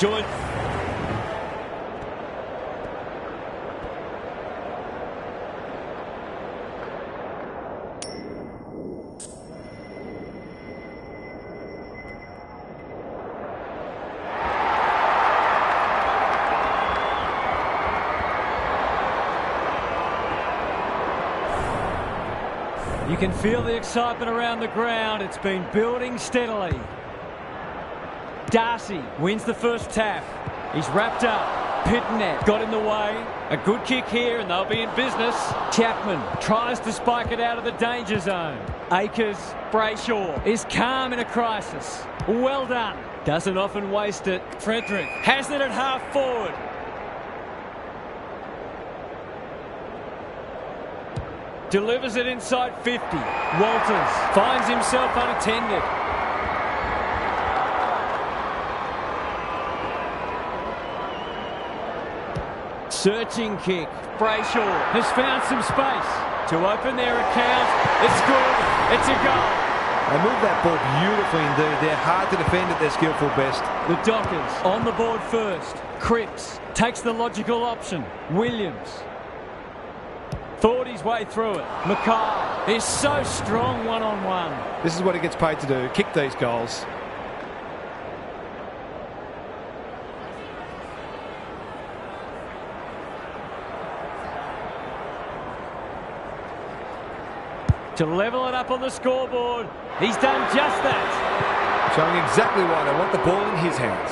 Join. You can feel the excitement around the ground. It's been building steadily. Darcy wins the first tap. He's wrapped up. Pitnet got in the way. A good kick here and they'll be in business. Chapman tries to spike it out of the danger zone. Akers, Brayshaw is calm in a crisis. Well done. Doesn't often waste it. Frederick has it at half forward. Delivers it inside 50. Walters finds himself unattended. Searching kick. Brayshaw has found some space to open their account. It's good. It's a goal. They moved that ball beautifully indeed. They're hard to defend at their skillful best. The Dockers on the board first. Cripps takes the logical option. Williams thought his way through it. Mackay is so strong one-on-one. This is what he gets paid to do, kick these goals. To level it up on the scoreboard. He's done just that. Showing exactly why they want the ball in his hands.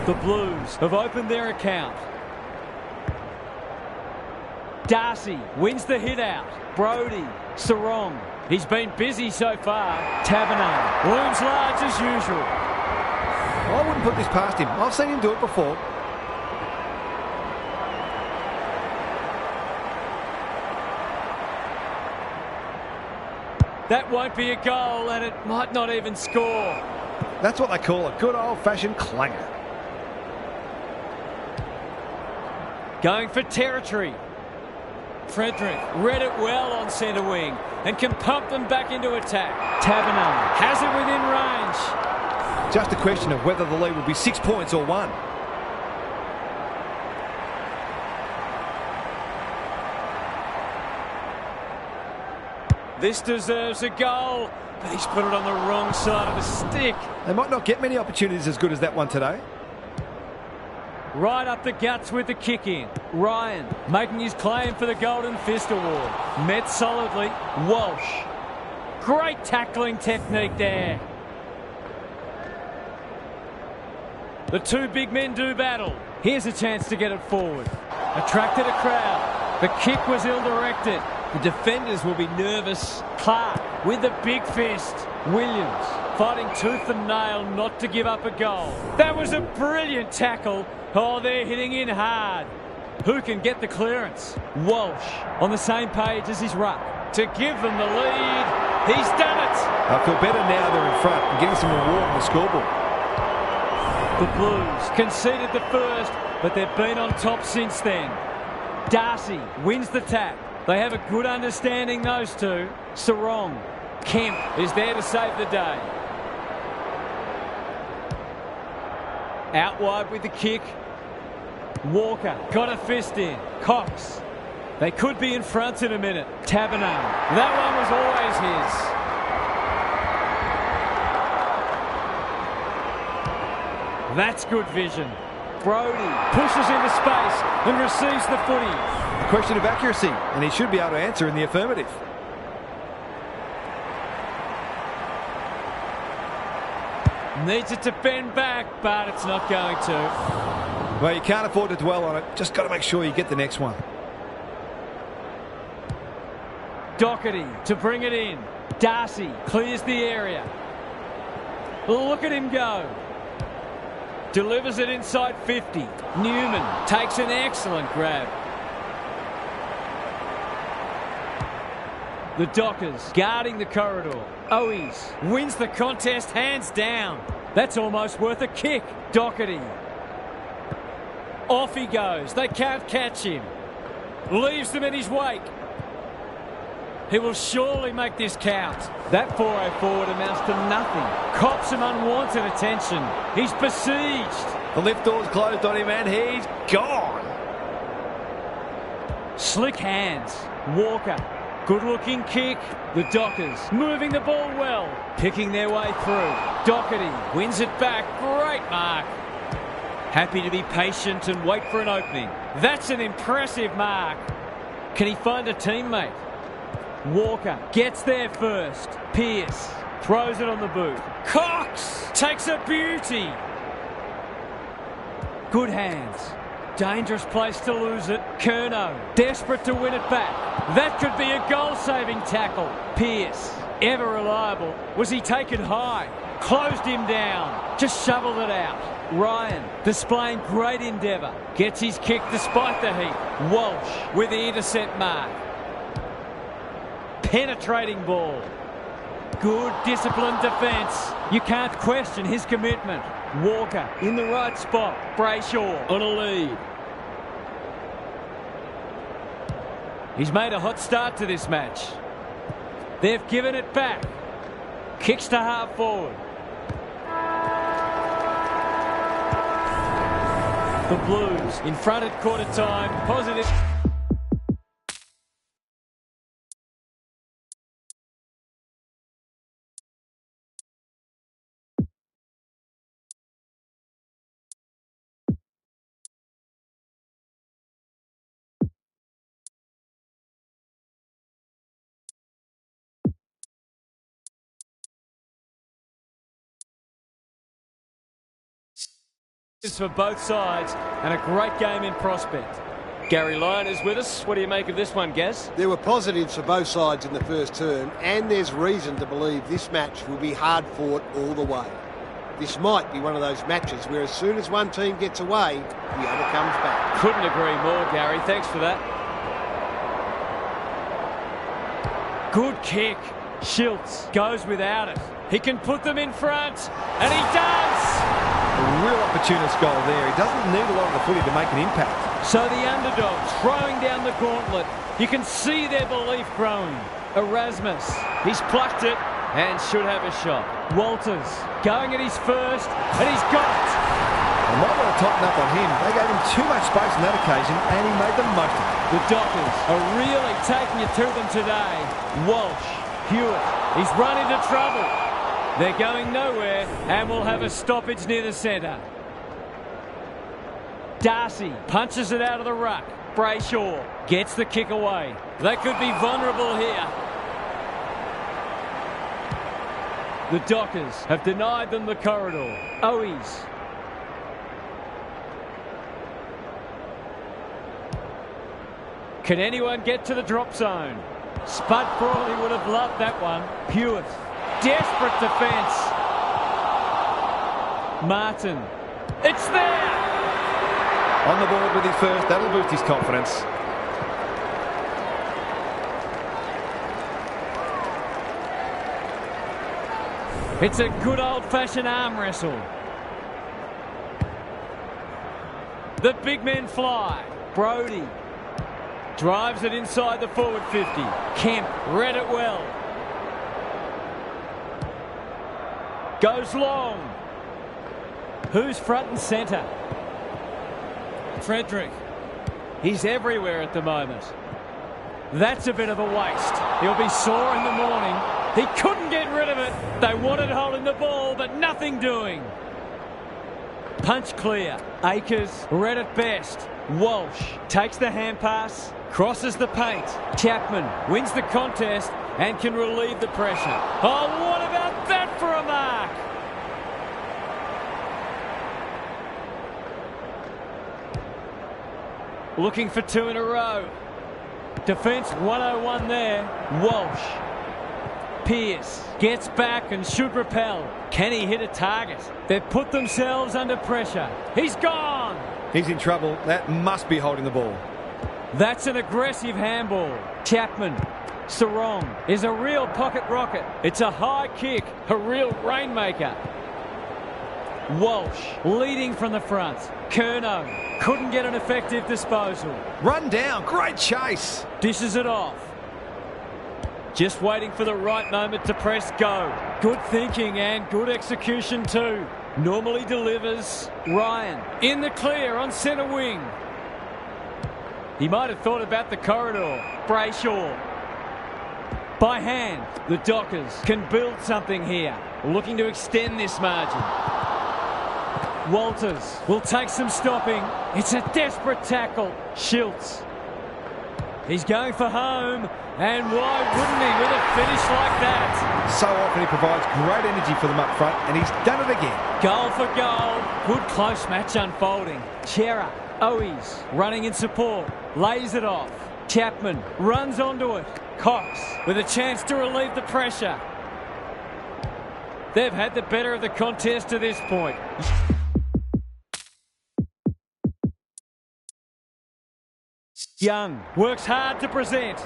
The Blues have opened their account. Darcy wins the hit out. Brody, Sarong. He's been busy so far. Taberner looms large as usual. I wouldn't put this past him. I've seen him do it before. That won't be a goal and it might not even score. That's what they call a good old-fashioned clanger. Going for territory. Frederick read it well on centre wing and can pump them back into attack. Taberner has it within range. Just a question of whether the lead will be 6 points or 1. This deserves a goal, but he's put it on the wrong side of the stick. They might not get many opportunities as good as that one today. Right up the guts with the kick in. Ryan making his claim for the Golden Fist Award. Met solidly. Walsh. Great tackling technique there. The two big men do battle. Here's a chance to get it forward. Attracted a crowd. The kick was ill-directed. The defenders will be nervous. Clark with the big fist. Williams fighting tooth and nail not to give up a goal. That was a brilliant tackle. Oh, they're hitting in hard. Who can get the clearance? Walsh on the same page as his ruck to give them the lead. He's done it. I feel better now they're in front and getting some reward on the scoreboard. The Blues conceded the first, but they've been on top since then. Darcy wins the tap. They have a good understanding, those two. Sarong. Kemp is there to save the day. Out wide with the kick. Walker got a fist in. Cox. They could be in front in a minute. Taberner. That one was always his. That's good vision. Brody pushes into space and receives the footy. A question of accuracy, and he should be able to answer in the affirmative. Needs it to bend back, but it's not going to. Well, you can't afford to dwell on it. Just got to make sure you get the next one. Doherty to bring it in. Darcy clears the area. Look at him go. Delivers it inside 50. Newman takes an excellent grab. The Dockers guarding the corridor. Owies wins the contest hands down. That's almost worth a kick. Doherty. Off he goes. They can't catch him. Leaves them in his wake. He will surely make this count. That 4-0 forward amounts to nothing. Cops some unwanted attention. He's besieged. The lift door's closed on him and he's gone. Slick hands. Walker. Good-looking kick. The Dockers moving the ball well. Picking their way through. Doherty wins it back. Great mark. Happy to be patient and wait for an opening. That's an impressive mark. Can he find a teammate? Walker gets there first. Pearce throws it on the boot. Cox takes a beauty. Good hands. Dangerous place to lose it. Curnow desperate to win it back. That could be a goal-saving tackle. Pearce, ever reliable. Was he taken high? Closed him down. Just shoveled it out. Ryan displaying great endeavour. Gets his kick despite the heat. Walsh with the intercept mark. Penetrating ball. Good disciplined defence. You can't question his commitment. Walker in the right spot. Brayshaw on a lead. He's made a hot start to this match. They've given it back. Kicks to half forward. The Blues in front at quarter time. Positive. For both sides and a great game in prospect. Gary Lyon is with us. What do you make of this one, Gaz? There were positives for both sides in the first term, and there's reason to believe this match will be hard fought all the way. This might be one of those matches where as soon as one team gets away, the other comes back. Couldn't agree more, Gary. Thanks for that. Good kick. Schultz goes without it. He can put them in front, and he does! A real opportunist goal there. He doesn't need a lot of the footy to make an impact. So the underdogs throwing down the gauntlet. You can see their belief growing. Erasmus, he's plucked it and should have a shot. Walters going at his first, and he's got it. They might want to tighten up on him. They gave him too much space on that occasion, and he made the most of it. The Dockers are really taking it to them today. Walsh, Hewitt, he's run into trouble. They're going nowhere and will have a stoppage near the centre. Darcy punches it out of the ruck. Brayshaw gets the kick away. They could be vulnerable here. The Dockers have denied them the corridor. Owies. Can anyone get to the drop zone? Spud Frawley would have loved that one. Hewitt. Desperate defence. Martin. It's there! On the board with his first. That'll boost his confidence. It's a good old-fashioned arm wrestle. The big men fly. Brody drives it inside the forward 50. Kemp read it well. Goes long. Who's front and centre? Frederick. He's everywhere at the moment. That's a bit of a waste. He'll be sore in the morning. He couldn't get rid of it. They wanted holding the ball, but nothing doing. Punch clear. Akers read it best. Walsh takes the hand pass, crosses the paint. Chapman wins the contest and can relieve the pressure. Oh, what about that for a mark? Looking for two in a row. Defence 101 there. Walsh. Pearce gets back and should repel. Can he hit a target? They've put themselves under pressure. He's gone! He's in trouble. That must be holding the ball. That's an aggressive handball. Chapman. Sarong is a real pocket rocket. It's a high kick, a real rainmaker. Walsh leading from the front. Curnow couldn't get an effective disposal. Run down. Great chase. Dishes it off. Just waiting for the right moment to press go. Good thinking and good execution too. Normally delivers. Ryan in the clear on centre wing. He might have thought about the corridor. Brayshaw. By hand, the Dockers can build something here. Looking to extend this margin. Walters will take some stopping. It's a desperate tackle. Schultz. He's going for home. And why wouldn't he with a finish like that? So often he provides great energy for them up front, and he's done it again. Goal for goal. Good close match unfolding. Chera, Owies running in support. Lays it off. Chapman runs onto it. Cox with a chance to relieve the pressure. They've had the better of the contest to this point. Young works hard to present.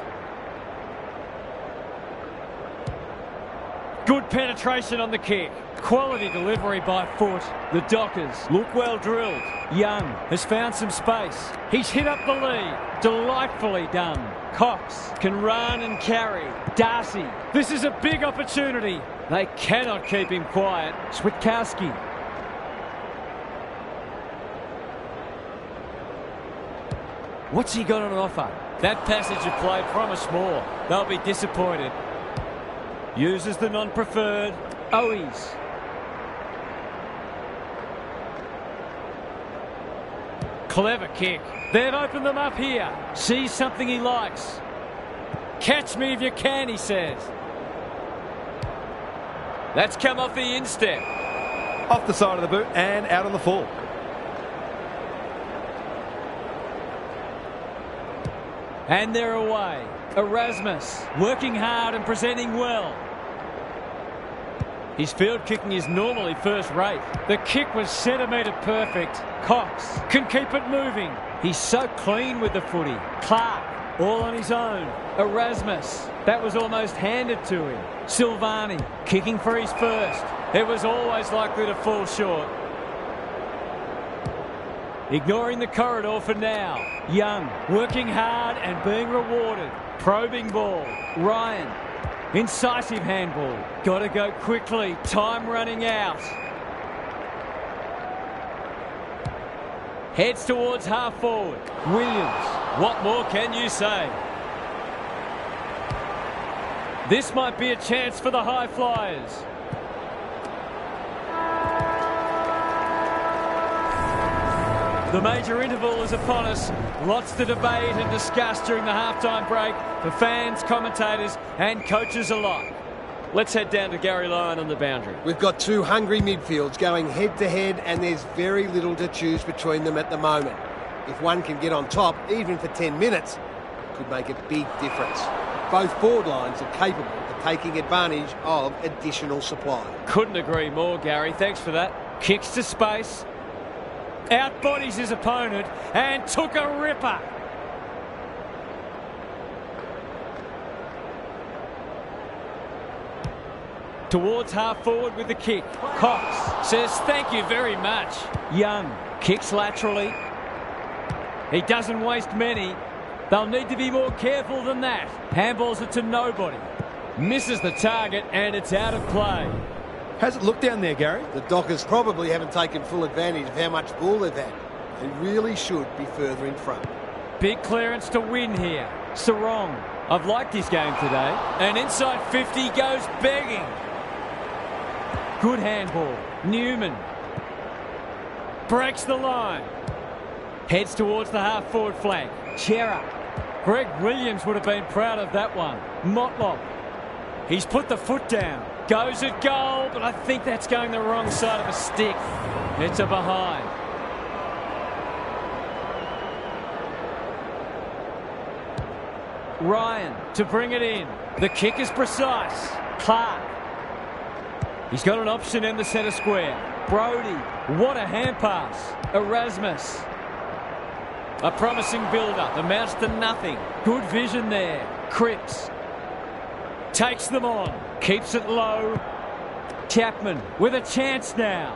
Good penetration on the kick. Quality delivery by foot. The Dockers look well drilled. Young has found some space. He's hit up the lead. Delightfully done. Cox can run and carry. Darcy. This is a big opportunity. They cannot keep him quiet. Switkowski. What's he got on offer? That passage of play promised more. They'll be disappointed. Uses the non-preferred. Owies. Clever kick. They've opened them up here. Sees something he likes. Catch me if you can, he says. That's come off the instep. Off the side of the boot and out on the full. And they're away. Erasmus working hard and presenting well. His field kicking is normally first rate. The kick was centimetre perfect. Cox can keep it moving. He's so clean with the footy. Clark all on his own. Erasmus, that was almost handed to him. Silvani kicking for his first. It was always likely to fall short. Ignoring the corridor for now. Young working hard and being rewarded. Probing ball. Ryan. Incisive handball. Got to go quickly. Time running out. Heads towards half forward. Williams. What more can you say? This might be a chance for the High Flyers. The major interval is upon us. Lots to debate and discuss during the halftime break for fans, commentators and coaches alike. Let's head down to Gary Lyon on the boundary. We've got two hungry midfields going head-to-head, and there's very little to choose between them at the moment. If one can get on top, even for 10 minutes, it could make a big difference. Both forward lines are capable of taking advantage of additional supply. Couldn't agree more, Gary. Thanks for that. Kicks to space. Outbodies his opponent and took a ripper. Towards half forward with the kick. Cox says thank you very much. Young kicks laterally. He doesn't waste many. They'll need to be more careful than that. Handballs it to nobody. Misses the target and it's out of play. How's it look down there, Gary? The Dockers probably haven't taken full advantage of how much ball they've had. They really should be further in front. Big clearance to win here. Sarong. I've liked his game today. And inside 50 goes begging. Good handball. Newman. Breaks the line. Heads towards the half-forward flank. Chera. Greg Williams would have been proud of that one. Motlop. He's put the foot down. Goes at goal, but I think that's going the wrong side of a stick. It's a behind. Ryan to bring it in. The kick is precise. Clark. He's got an option in the centre square. Brody. What a hand pass. Erasmus. A promising build-up. Amounts to nothing. Good vision there. Cripps. Takes them on. Keeps it low. Chapman with a chance now.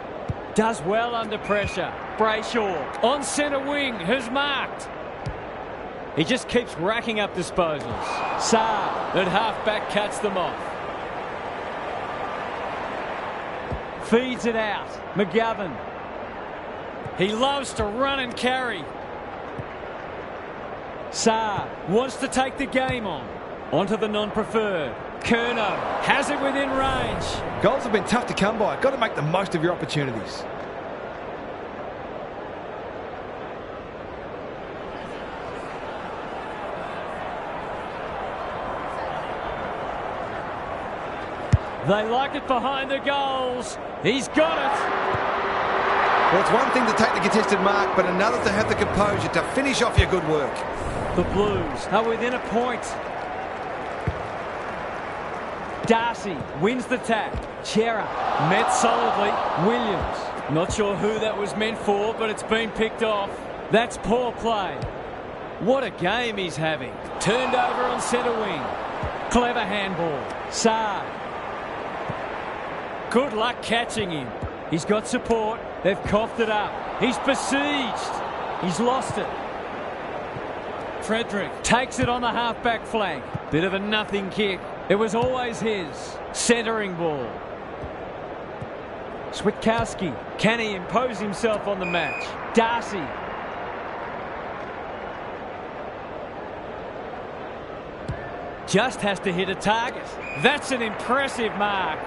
Does well under pressure. Brayshaw on centre wing has marked. He just keeps racking up disposals. Saab at half-back cuts them off. Feeds it out. McGovern. He loves to run and carry. Saab wants to take the game on. Onto the non-preferred. Curnow has it within range. Goals have been tough to come by. Got to make the most of your opportunities. They like it behind the goals. He's got it. Well, it's one thing to take the contested mark, but another to have the composure to finish off your good work. The Blues are within a point. Darcy wins the tack. Chera met solidly. Williams. Not sure who that was meant for, but it's been picked off. That's poor play. What a game he's having. Turned over on centre wing. Clever handball. Saab. Good luck catching him. He's got support. They've coughed it up. He's besieged. He's lost it. Frederick takes it on the half-back flank. Bit of a nothing kick. It was always his. Centering ball. Switkowski. Can he impose himself on the match? Darcy. Just has to hit a target. That's an impressive mark.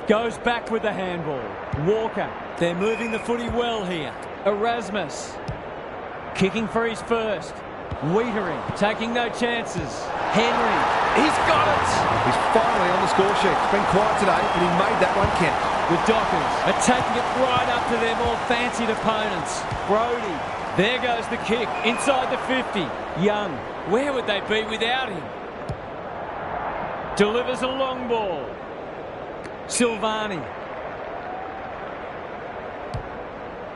Goes back with the handball. Walker. They're moving the footy well here. Erasmus. Kicking for his first. Wiedering. Taking no chances. Henry. He's got it. He's finally on the score sheet. It's been quiet today, but he made that one count. The Dockers are taking it right up to their more fancied opponents. Brody. There goes the kick. Inside the 50. Young. Where would they be without him? Delivers a long ball. Silvani.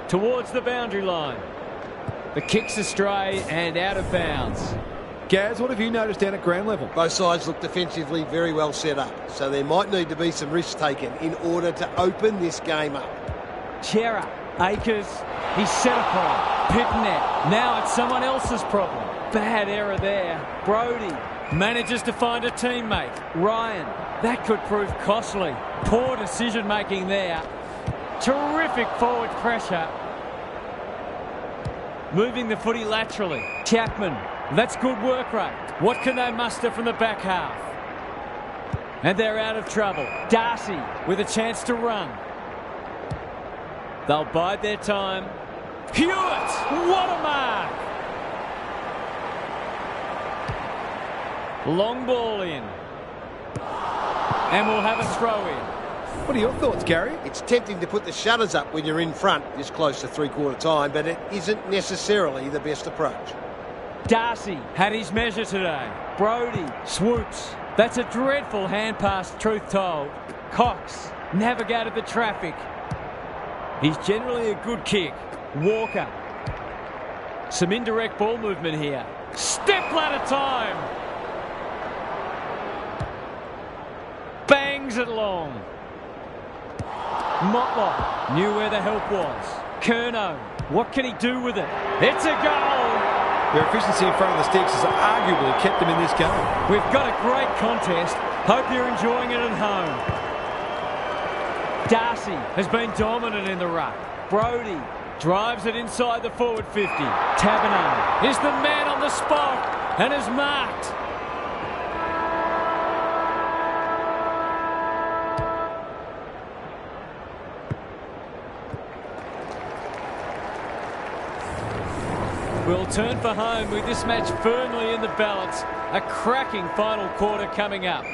Towards the boundary line. The kick's astray and out of bounds. Gaz, what have you noticed down at ground level? Both sides look defensively very well set up, so there might need to be some risks taken in order to open this game up. Chera. Akers. He's set upon. Pitnet. Now it's someone else's problem. Bad error there. Brody. Manages to find a teammate. Ryan. That could prove costly. Poor decision-making there. Terrific forward pressure. Moving the footy laterally. Chapman. That's good work rate. What can they muster from the back half? And they're out of trouble. Darcy with a chance to run. They'll bide their time. Hewitt! What a mark! Long ball in. And we'll have a throw in. What are your thoughts, Gary? It's tempting to put the shutters up when you're in front this close to three-quarter time, but it isn't necessarily the best approach. Darcy had his measure today. Brody swoops. That's a dreadful hand pass, truth told. Cox navigated the traffic. He's generally a good kick. Walker. Some indirect ball movement here. Step ladder time. Bangs it long. Motlop knew where the help was. Curnow. What can he do with it? It's a goal. Their efficiency in front of the sticks has arguably kept them in this game. We've got a great contest. Hope you're enjoying it at home. Darcy has been dominant in the ruck. Brody drives it inside the forward 50. Taberner is the man on the spot and is marked. We'll turn for home with this match firmly in the balance. A cracking final quarter coming up.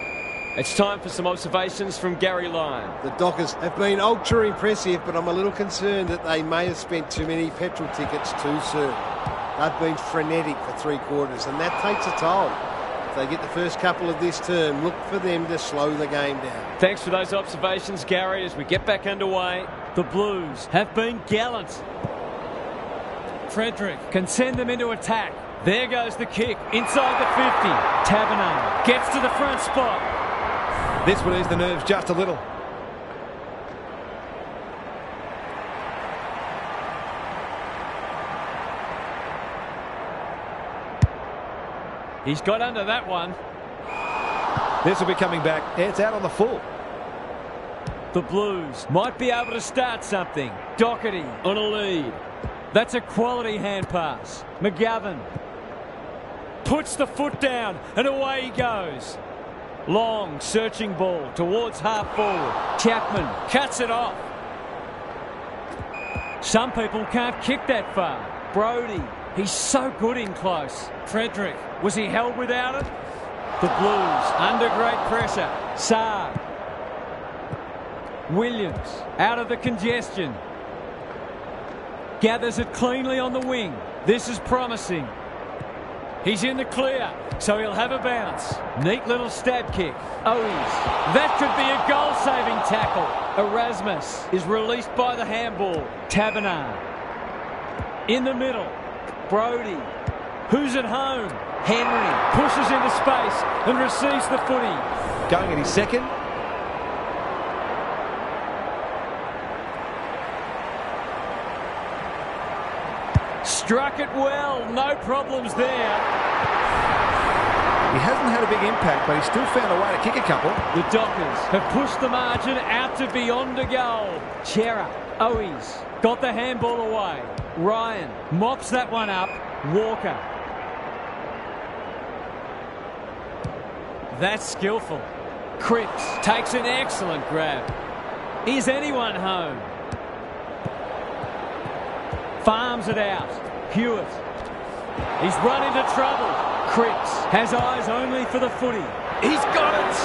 It's time for some observations from Gary Lyon. The Dockers have been ultra impressive, but I'm a little concerned that they may have spent too many petrol tickets too soon. They've been frenetic for three quarters, and that takes a toll. If they get the first couple of this term, look for them to slow the game down. Thanks for those observations, Gary, as we get back underway. The Blues have been gallant. Frederick can send them into attack. There goes the kick inside the 50. Taberner gets to the front spot. This will ease the nerves just a little. He's got under that one. This will be coming back. It's out on the full. The Blues might be able to start something. Doherty on a lead. That's a quality hand pass. McGovern puts the foot down and away he goes. Long searching ball towards half forward. Chapman cuts it off. Some people can't kick that far. Brody, he's so good in close. Frederick, was he held without it? The Blues under great pressure. Saab. Williams out of the congestion. Gathers it cleanly on the wing. This is promising. He's in the clear, so he'll have a bounce. Neat little stab kick. Owies. That could be a goal-saving tackle. Erasmus is released by the handball. Taberner. In the middle. Brody. Who's at home? Henry pushes into space and receives the footy. Going at his second. Struck it well. No problems there. He hasn't had a big impact, but he's still found a way to kick a couple. The Dockers have pushed the margin out to beyond a goal. Chera. Owies got the handball away. Ryan mops that one up. Walker. That's skillful. Cripps takes an excellent grab. Is anyone home? Farms it out. Hewitt. He's run into trouble. Cripps has eyes only for the footy. He's got it!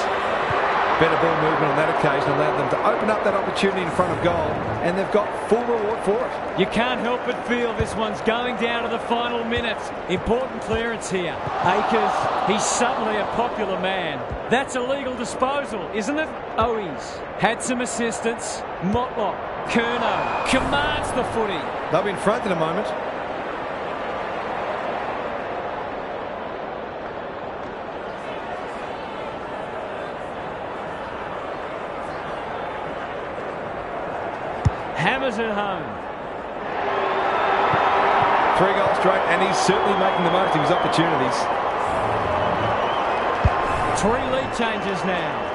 Better ball movement on that occasion allowed them to open up that opportunity in front of goal, and they've got full reward for it. You can't help but feel this one's going down to the final minutes. Important clearance here. Akers, he's suddenly a popular man. That's a legal disposal, isn't it? Owies had some assistance. Motlop. Curnow commands the footy. They'll be in front in a moment. Hammers it home. 3 goals straight, and he's certainly making the most of his opportunities. 3 lead changes now.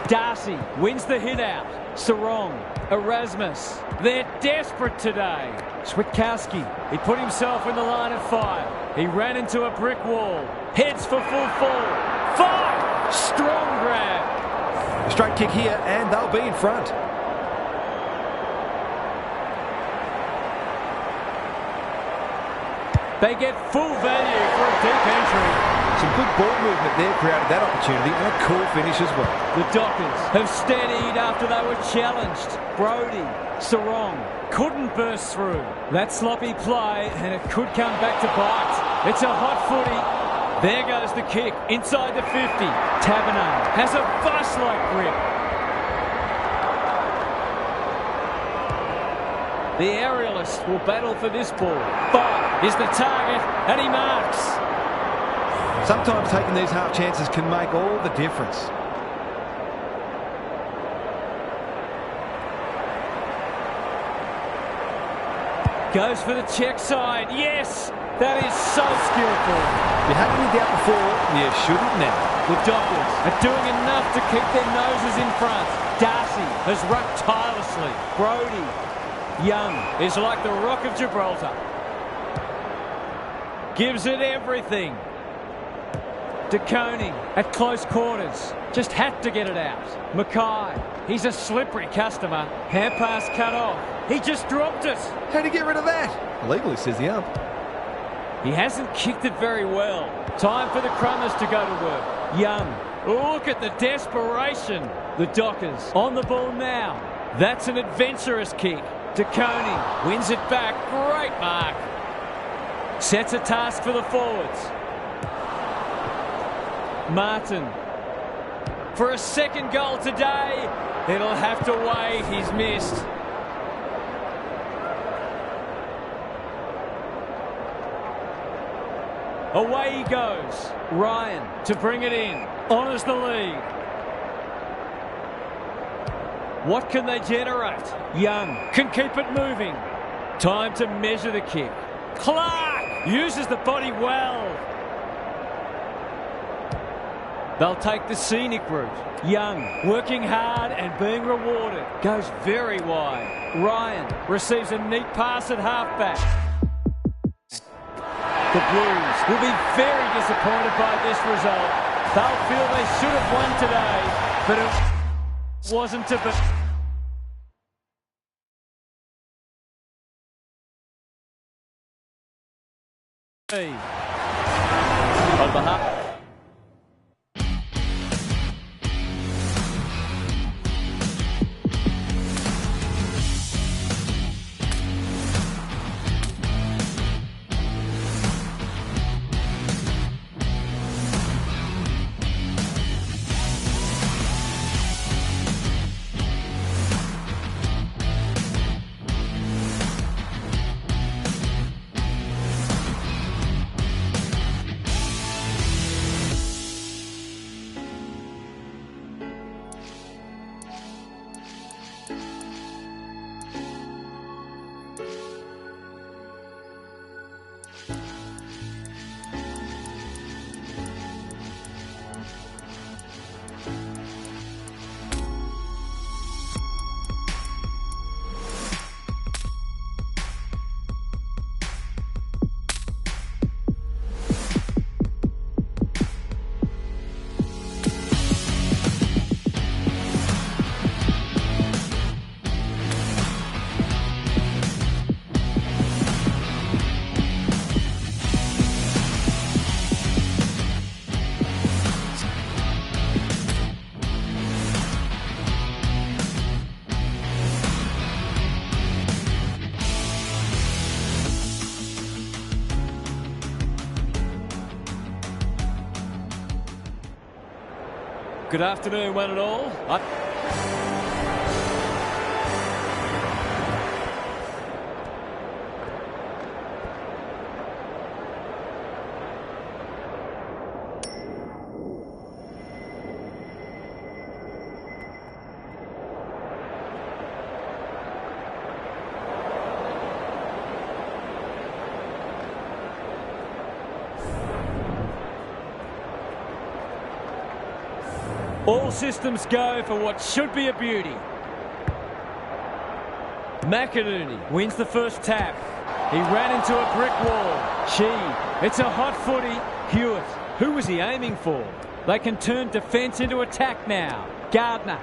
Darcy wins the hit out. Sarong, Erasmus. They're desperate today. Switkowski, he put himself in the line of fire. He ran into a brick wall. Heads for full forward. Fire! Strong grab. A straight kick here, and they'll be in front. They get full value for a deep entry. Some good ball movement there created that opportunity, and a cool finish as well. The Dockers have steadied after they were challenged. Brody, Sarong couldn't burst through. That sloppy play, and it could come back to bite. It's a hot footy. There goes the kick inside the 50. Taberner has a bus-like grip. The aerialist will battle for this ball. Bob is the target, and he marks. Sometimes taking these half chances can make all the difference. Goes for the check side. Yes, that is so skillful. You had any doubt before, you shouldn't now. The Dockers are doing enough to keep their noses in front. Darcy has rucked tirelessly. Brody. Young is like the Rock of Gibraltar. Gives it everything. De Koning at close quarters. Just had to get it out. Mackay, he's a slippery customer. Hand pass cut off. He just dropped it. How'd he get rid of that? Illegally, says the ump. He hasn't kicked it very well. Time for the Crummers to go to work. Young, look at the desperation. The Dockers on the ball now. That's an adventurous kick. De Koning wins it back. Great mark. Sets a task for the forwards. Martin. For a second goal today, it'll have to wait. He's missed. Away he goes. Ryan to bring it in. Honours the lead. What can they generate? Young can keep it moving. Time to measure the kick. Clark Uses the body well. They'll take the scenic route. Young, working hard and being rewarded. Goes very wide. Ryan receives a neat pass at halfback. The Blues will be very disappointed by this result. They'll feel they should have won today, but it wasn't to be. On behalf. Good afternoon, one and all. All systems go for what should be a beauty. McInerney wins the first tap. He ran into a brick wall. It's a hot footy. Hewitt. Who was he aiming for? They can turn defence into attack now. Gardner.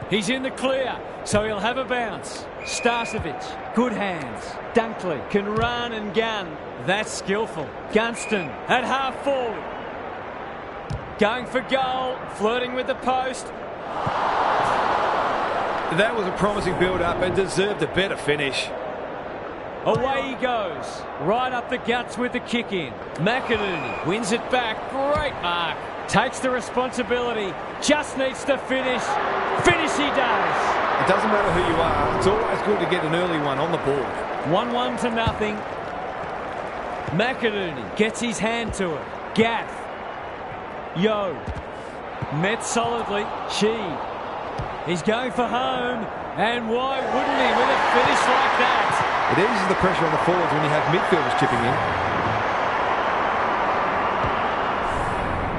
He's in the clear, so he'll have a bounce. Starcevic. Good hands. Dunkley can run and gun. That's skillful. Gunston at half forward. Going for goal, flirting with the post. That was a promising build-up and deserved a better finish. Away he goes, right up the guts with the kick in. McInerney wins it back, great mark. Takes the responsibility, just needs to finish. Finish he does. It doesn't matter who you are, it's always good to get an early one on the board. 1-1 to nothing. McInerney gets his hand to it. Gaff. Yo. Met solidly. He's going for home. And why wouldn't he with a finish like that? It eases the pressure on the forwards when you have midfielders chipping in.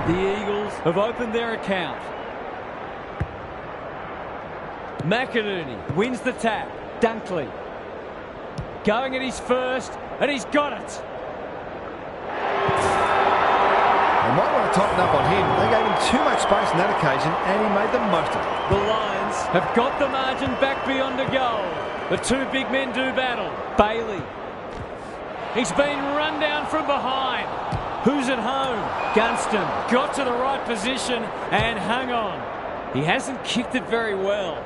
The Eagles have opened their account. McInerney wins the tap. Dunkley going at his first, and he's got it. They might want to tighten up on him. They gave him too much space on that occasion, and he made the most of it. The Lions have got the margin back beyond a goal. The two big men do battle. Bailey. He's been run down from behind. Who's at home? Gunston got to the right position and hung on. He hasn't kicked it very well.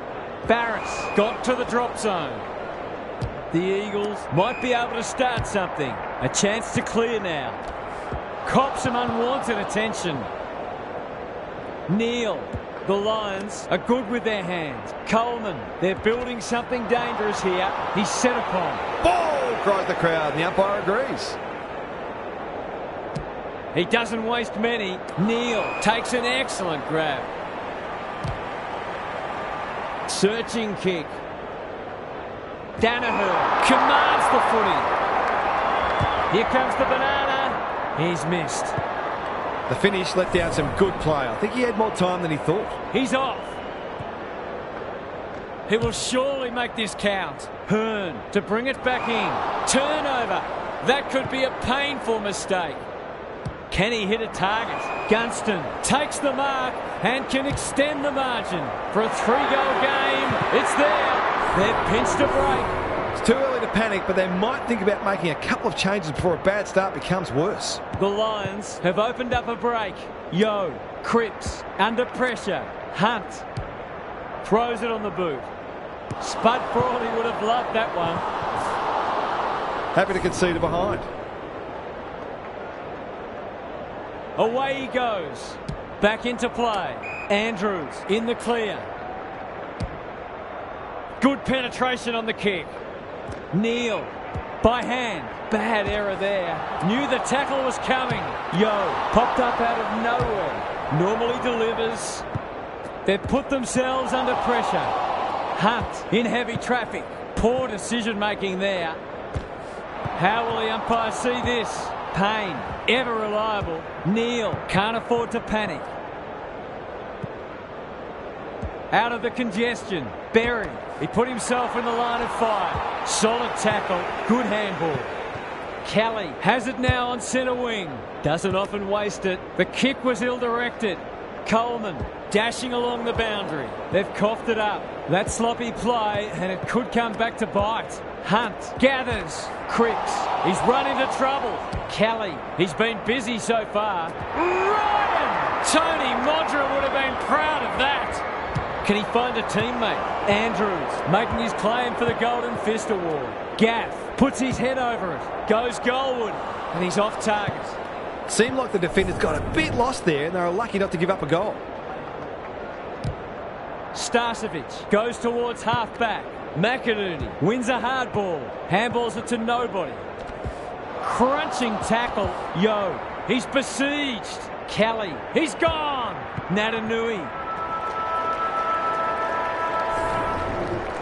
Barris got to the drop zone. The Eagles might be able to start something. A chance to clear now. Cops some unwanted attention. Neal. The Lions are good with their hands. Coleman. They're building something dangerous here. He's set upon. Ball! Cries the crowd, and the umpire agrees. He doesn't waste many. Neal takes an excellent grab. Searching kick. Danaher commands the footy. Here comes the banana. He's missed. The finish let down some good play. I think he had more time than he thought. He's off. He will surely make this count. Hearn to bring it back in. Turnover. That could be a painful mistake. Can he hit a target? Gunston takes the mark and can extend the margin. For a 3-goal game, it's there. They've pinched a break. It's too early to panic, but they might think about making a couple of changes before a bad start becomes worse. The Lions have opened up a break. Yo, Cripps, under pressure. Hunt throws it on the boot. Spud Frawley would have loved that one. Happy to concede it behind. Away he goes. Back into play. Andrews in the clear. Good penetration on the kick. Neal by hand. Bad error there. Knew the tackle was coming. Yo popped up out of nowhere. Normally delivers. They've put themselves under pressure. Hunt in heavy traffic. Poor decision making there. How will the umpire see this? Payne, ever reliable. Neal can't afford to panic. Out of the congestion. Berry, he put himself in the line of fire. Solid tackle, good handball. Kelly has it now on centre wing. Doesn't often waste it. The kick was ill-directed. Coleman dashing along the boundary. They've coughed it up. That sloppy play, and it could come back to bite. Hunt gathers. Cripps, he's run into trouble. Kelly, he's been busy so far. Ryan! Tony Modra would have been proud of that. Can he find a teammate? Andrews making his claim for the Golden Fist Award. Gaff puts his head over it. Goes goalward, and he's off target. Seemed like the defenders got a bit lost there, and they were lucky not to give up a goal. Starcevic goes towards half-back. McInerney wins a hard ball. Handballs it to nobody. Crunching tackle. Yo, he's besieged. Kelly, he's gone. Natanui.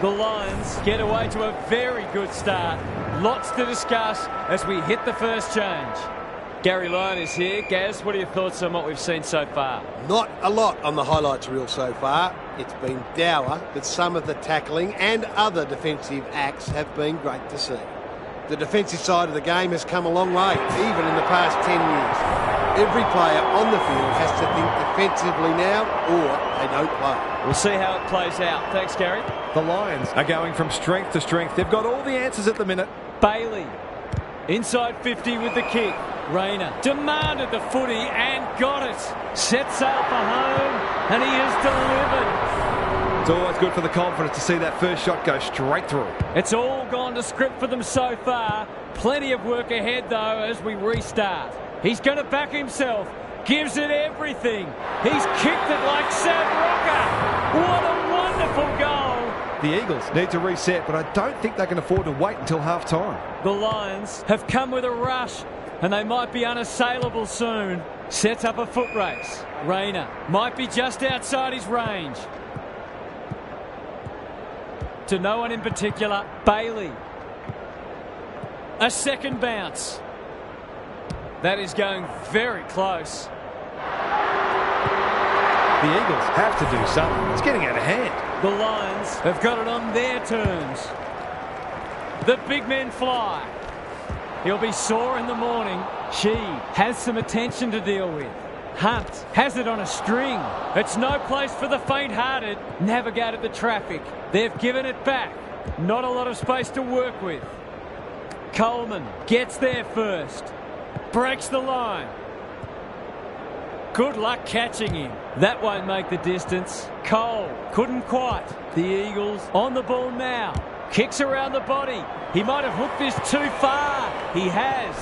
The Lions get away to a very good start. Lots to discuss as we hit the first change. Gary Lyon is here. Gaz, what are your thoughts on what we've seen so far? Not a lot on the highlights reel so far. It's been dour, but some of the tackling and other defensive acts have been great to see. The defensive side of the game has come a long way, even in the past 10 years. Every player on the field has to think defensively now, or they don't play. We'll see how it plays out. Thanks, Gary. The Lions are going from strength to strength. They've got all the answers at the minute. Bailey, inside 50 with the kick. Rayner demanded the footy and got it. Set sail for home, and he has delivered. It's always good for the confidence to see that first shot go straight through. It's all gone to script for them so far. Plenty of work ahead, though, as we restart. He's going to back himself. Gives it everything. He's kicked it like Sam Rocker. What a wonderful goal. The Eagles need to reset, but I don't think they can afford to wait until half-time. The Lions have come with a rush, and they might be unassailable soon. Sets up a foot race. Rayner might be just outside his range. To no one in particular. Bailey. A second bounce. That is going very close. The Eagles have to do something. It's getting out of hand. The Lions have got it on their terms. The big men fly. He'll be sore in the morning. She has some attention to deal with. Hunt has it on a string. It's no place for the faint-hearted. Navigated the traffic. They've given it back. Not a lot of space to work with. Coleman gets there first. Breaks the line. Good luck catching him. That won't make the distance. Cole couldn't quite. The Eagles on the ball now. Kicks around the body. He might have hooked this too far. He has.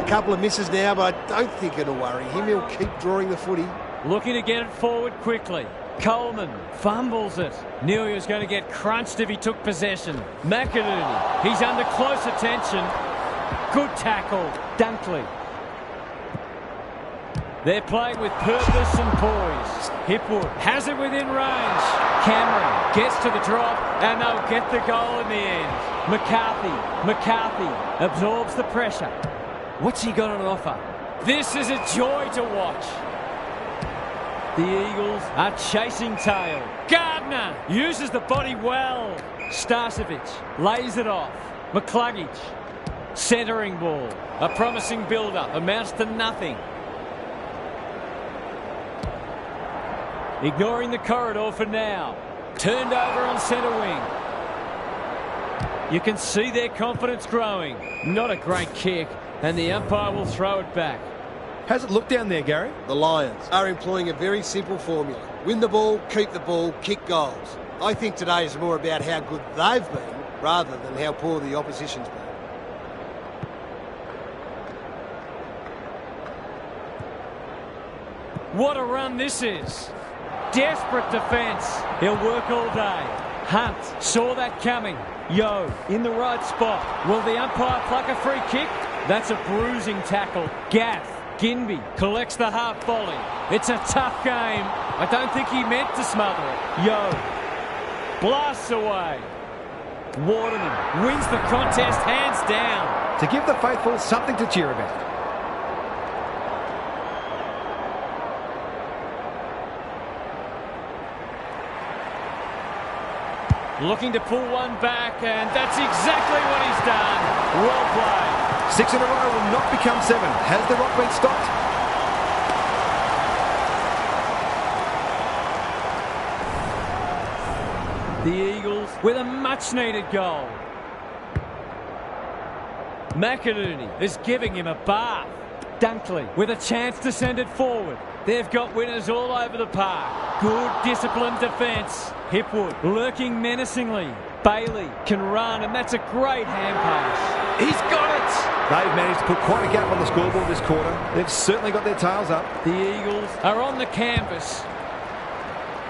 A couple of misses now, but I don't think it'll worry him. He'll keep drawing the footy. Looking to get it forward quickly. Coleman fumbles it. Knew he was going to get crunched if he took possession. McInerney, he's under close attention. Good tackle. Dunkley. They're playing with purpose and poise. Hipwood has it within range. Cameron gets to the drop, and they'll get the goal in the end. McCarthy absorbs the pressure. What's he got on offer? This is a joy to watch. The Eagles are chasing tail. Gardner uses the body well. Starcevic lays it off. McCluggage. Centering ball. A promising build-up. Amounts to nothing. Ignoring the corridor for now. Turned over on centre wing. You can see their confidence growing. Not a great kick, and the umpire will throw it back. How's it look down there, Gary? The Lions are employing a very simple formula. Win the ball, keep the ball, kick goals. I think today is more about how good they've been rather than how poor the opposition's been. What a run this is. Desperate defence. He'll work all day. Hunt saw that coming. Yo, in the right spot. Will the umpire pluck a free kick? That's a bruising tackle. Gaff. Ginby collects the half volley. It's a tough game. I don't think he meant to smother it. Yo. Blasts away. Waterman wins the contest hands down. To give the faithful something to cheer about. Looking to pull one back, and that's exactly what he's done. Well played. 6 in a row will not become 7. Has the rock been stopped? The Eagles with a much-needed goal. McInerney is giving him a bath. Dunkley with a chance to send it forward. They've got winners all over the park. Good disciplined defence. Hipwood lurking menacingly. Bailey can run, and that's a great hand pass. He's got it! They've managed to put quite a gap on the scoreboard this quarter. They've certainly got their tails up. The Eagles are on the canvas.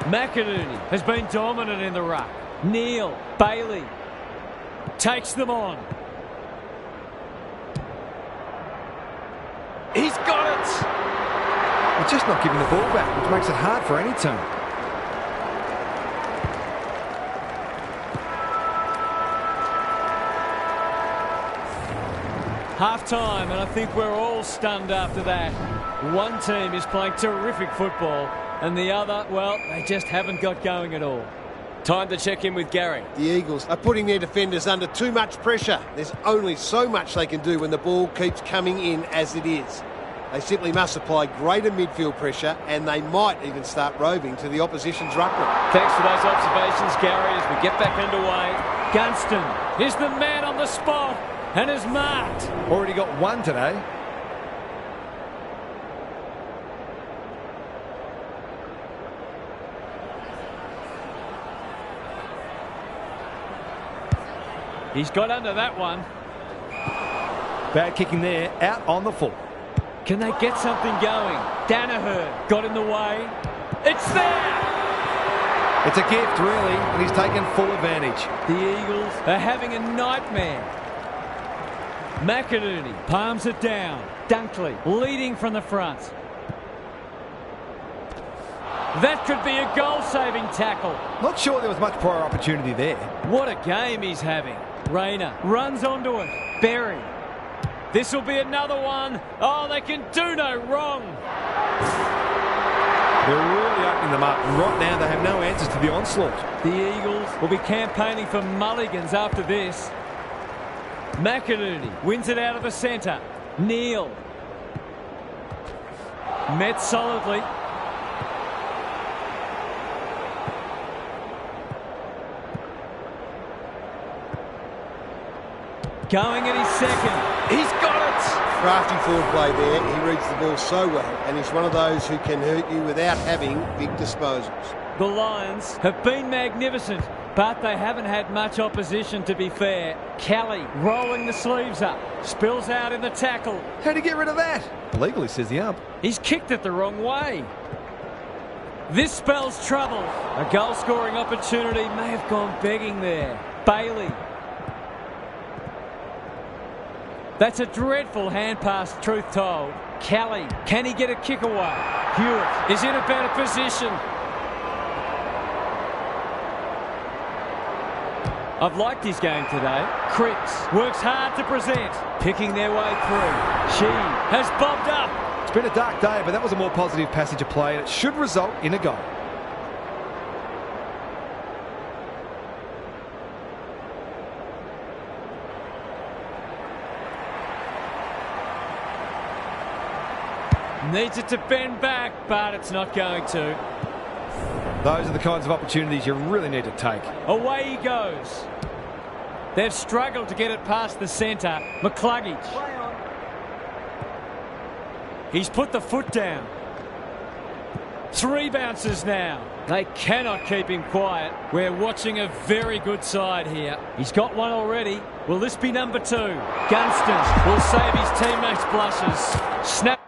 McInerney has been dominant in the ruck. Neal, Bailey takes them on. He's got it! They're just not giving the ball back, which makes it hard for any team. Half-time, and I think we're all stunned after that. One team is playing terrific football, and the other, well, they just haven't got going at all. Time to check in with Gary. The Eagles are putting their defenders under too much pressure. There's only so much they can do when the ball keeps coming in as it is. They simply must apply greater midfield pressure, and they might even start roving to the opposition's ruckman. Thanks for those observations, Gary, as we get back underway. Gunston is the man on the spot and is marked. Already got one today. He's got under that one. Bad kicking there, out on the full. Can they get something going? Danaher got in the way. It's there! It's a gift, really, and he's taken full advantage. The Eagles are having a nightmare. McInerney palms it down. Dunkley leading from the front. That could be a goal-saving tackle. Not sure there was much prior opportunity there. What a game he's having. Rayner runs onto it. Berry. This will be another one. Oh, they can do no wrong. They're really opening them up. And right now, they have no answers to the onslaught. The Eagles will be campaigning for mulligans after this. McInerney wins it out of the centre. Neal. Met solidly. Going at his second. He's got it! Crafty forward play there. He reads the ball so well, and he's one of those who can hurt you without having big disposals. The Lions have been magnificent, but they haven't had much opposition, to be fair. Kelly rolling the sleeves up. Spills out in the tackle. How'd he get rid of that? Legally, says the ump. He's kicked it the wrong way. This spells trouble. A goal-scoring opportunity may have gone begging there. Bailey. That's a dreadful hand pass, truth told. Kelly, can he get a kick away? Hewitt is in a better position. I've liked his game today. Cripps works hard to present, picking their way through. She has bobbed up. It's been a dark day, but that was a more positive passage of play, and it should result in a goal. Needs it to bend back, but it's not going to. Those are the kinds of opportunities you really need to take. Away he goes. They've struggled to get it past the centre. McCluggage. He's put the foot down. 3 bounces now. They cannot keep him quiet. We're watching a very good side here. He's got one already. Will this be number 2? Gunston will save his teammates' blushes. Snap.